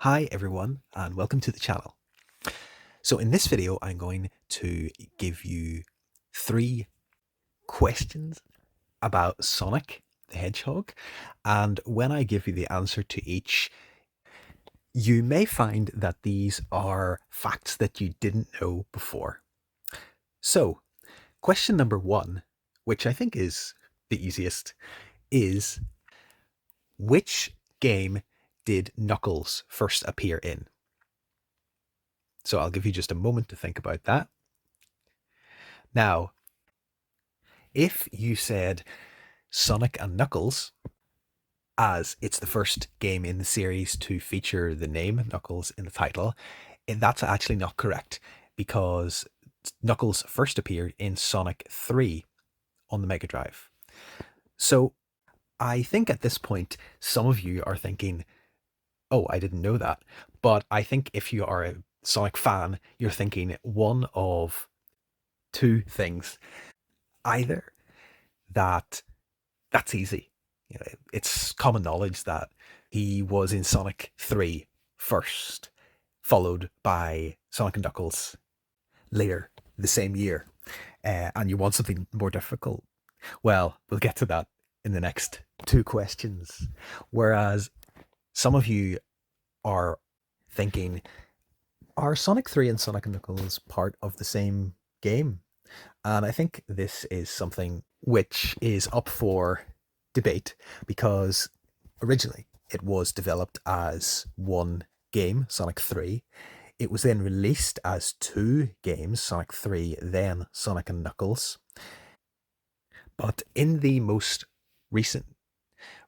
Hi everyone and welcome to the channel. So in this video I'm going to give you 3 questions about Sonic the Hedgehog, and when I give you the answer to each, you may find that these are facts that you didn't know before. So question number 1, which I think is the easiest, is which game did Knuckles first appear in? So I'll give you just a moment to think about that. Now, if you said Sonic and Knuckles, as it's the first game in the series to feature the name Knuckles in the title, that's actually not correct, because Knuckles first appeared in Sonic 3 on the Mega Drive. So I think at this point, some of you are thinking, oh, I didn't know that. But I think if you are a Sonic fan, you're thinking one of 2 things. Either that's easy. You know, it's common knowledge that he was in Sonic 3 first, followed by Sonic and Knuckles later the same year. And you want something more difficult. Well, we'll get to that in the next 2 questions. Whereas some of you are thinking, are Sonic 3 and Sonic and Knuckles part of the same game? And I think this is something which is up for debate, because originally it was developed as one game, Sonic 3. It was then released as 2 games, Sonic 3, then Sonic and Knuckles. But in the most recent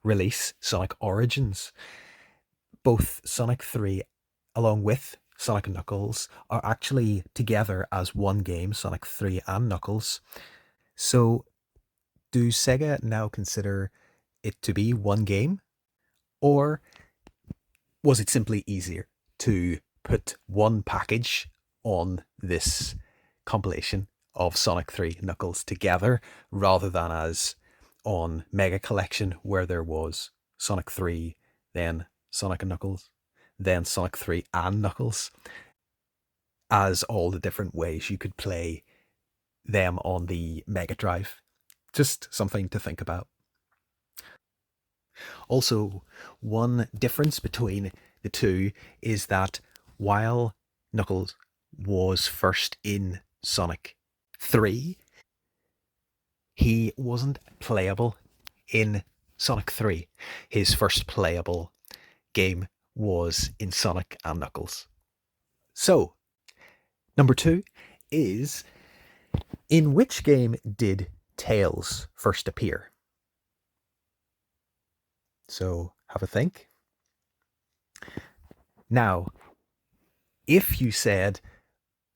release, Sonic Origins, both Sonic 3 along with Sonic and Knuckles are actually together as one game, Sonic 3 and Knuckles. So do Sega now consider it to be one game? Or was it simply easier to put one package on this compilation of Sonic 3 Knuckles together, rather than as on Mega Collection, where there was Sonic 3, then Sonic and Knuckles, then Sonic 3 and Knuckles, as all the different ways you could play them on the Mega Drive? Just something to think about. Also, one difference between the two is that while Knuckles was first in Sonic 3, he wasn't playable in Sonic 3. His first playable game was in Sonic and Knuckles. So, number 2 is, in which game did Tails first appear? So, have a think. Now, if you said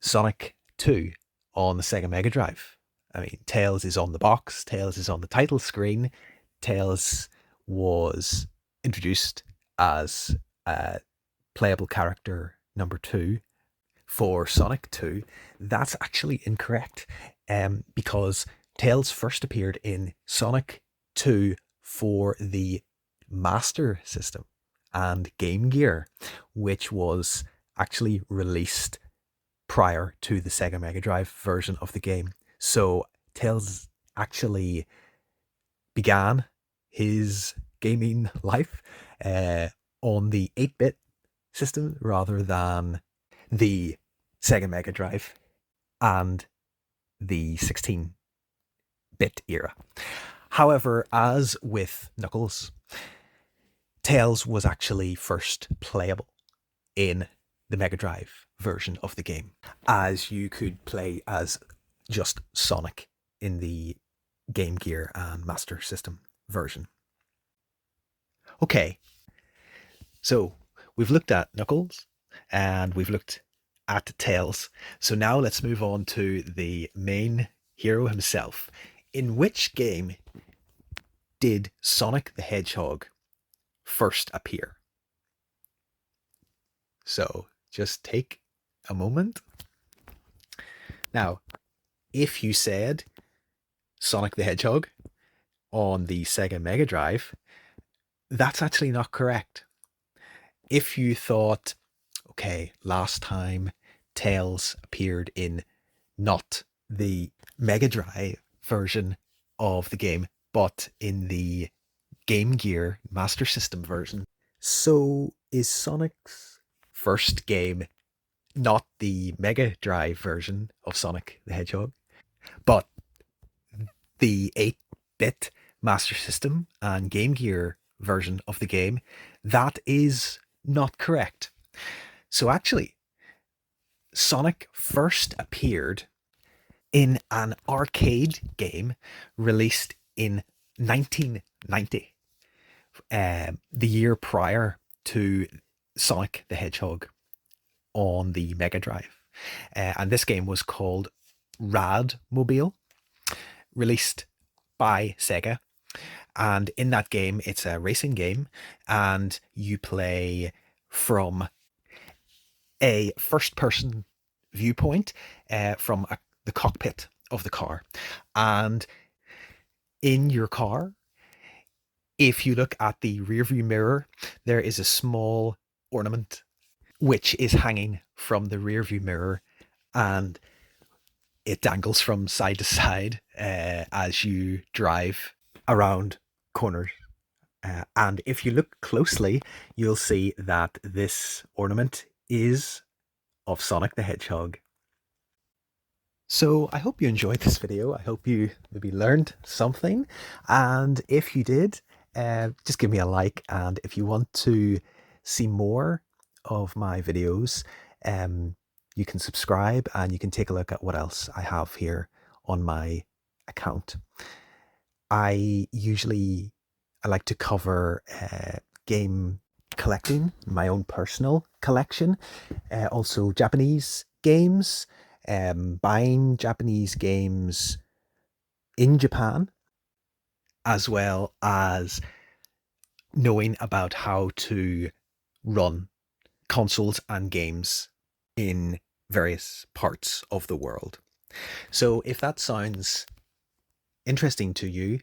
Sonic 2 on the Sega Mega Drive, I mean, Tails is on the box, Tails is on the title screen, Tails was introduced as a playable character number 2 for Sonic 2, that's actually incorrect, because Tails first appeared in Sonic 2 for the Master System and Game Gear, which was actually released prior to the Sega Mega Drive version of the game. So Tails actually began his gaming life on the 8-bit system rather than the Sega Mega Drive and the 16-bit era. However, as with Knuckles, Tails was actually first playable in the Mega Drive version of the game, as you could play as just Sonic in the Game Gear and Master System version. Okay, so we've looked at Knuckles and we've looked at Tails. So now let's move on to the main hero himself. In which game did Sonic the Hedgehog first appear? So just take a moment. Now, if you said Sonic the Hedgehog on the Sega Mega Drive, that's actually not correct. if you thought, okay, last time Tails appeared in not the Mega Drive version of the game, but in the Game Gear Master System version. So is Sonic's first game not the Mega Drive version of Sonic the Hedgehog, but the 8-bit Master System and Game Gear version of the game? That is not correct. So actually, Sonic first appeared in an arcade game released in 1990, the year prior to Sonic the Hedgehog on the Mega Drive. And this game was called Rad Mobile, released by Sega. And in that game, it's a racing game, and you play from a first-person viewpoint from the cockpit of the car. And in your car, if you look at the rearview mirror, there is a small ornament which is hanging from the rearview mirror, and it dangles from side to side as you drive around corners. And if you look closely, you'll see that this ornament is of Sonic the Hedgehog. So I hope you enjoyed this video. I hope you maybe learned something. And if you did, just give me a like. And if you want to see more of my videos, you can subscribe and you can take a look at what else I have here on my account. I like to cover game collecting, my own personal collection, also Japanese games, buying Japanese games in Japan, as well as knowing about how to run consoles and games in various parts of the world. So if that sounds interesting to you,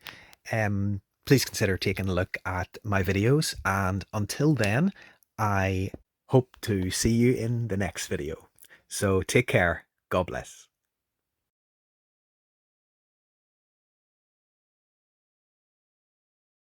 please consider taking a look at my videos. And until then, I hope to see you in the next video. So take care. God bless.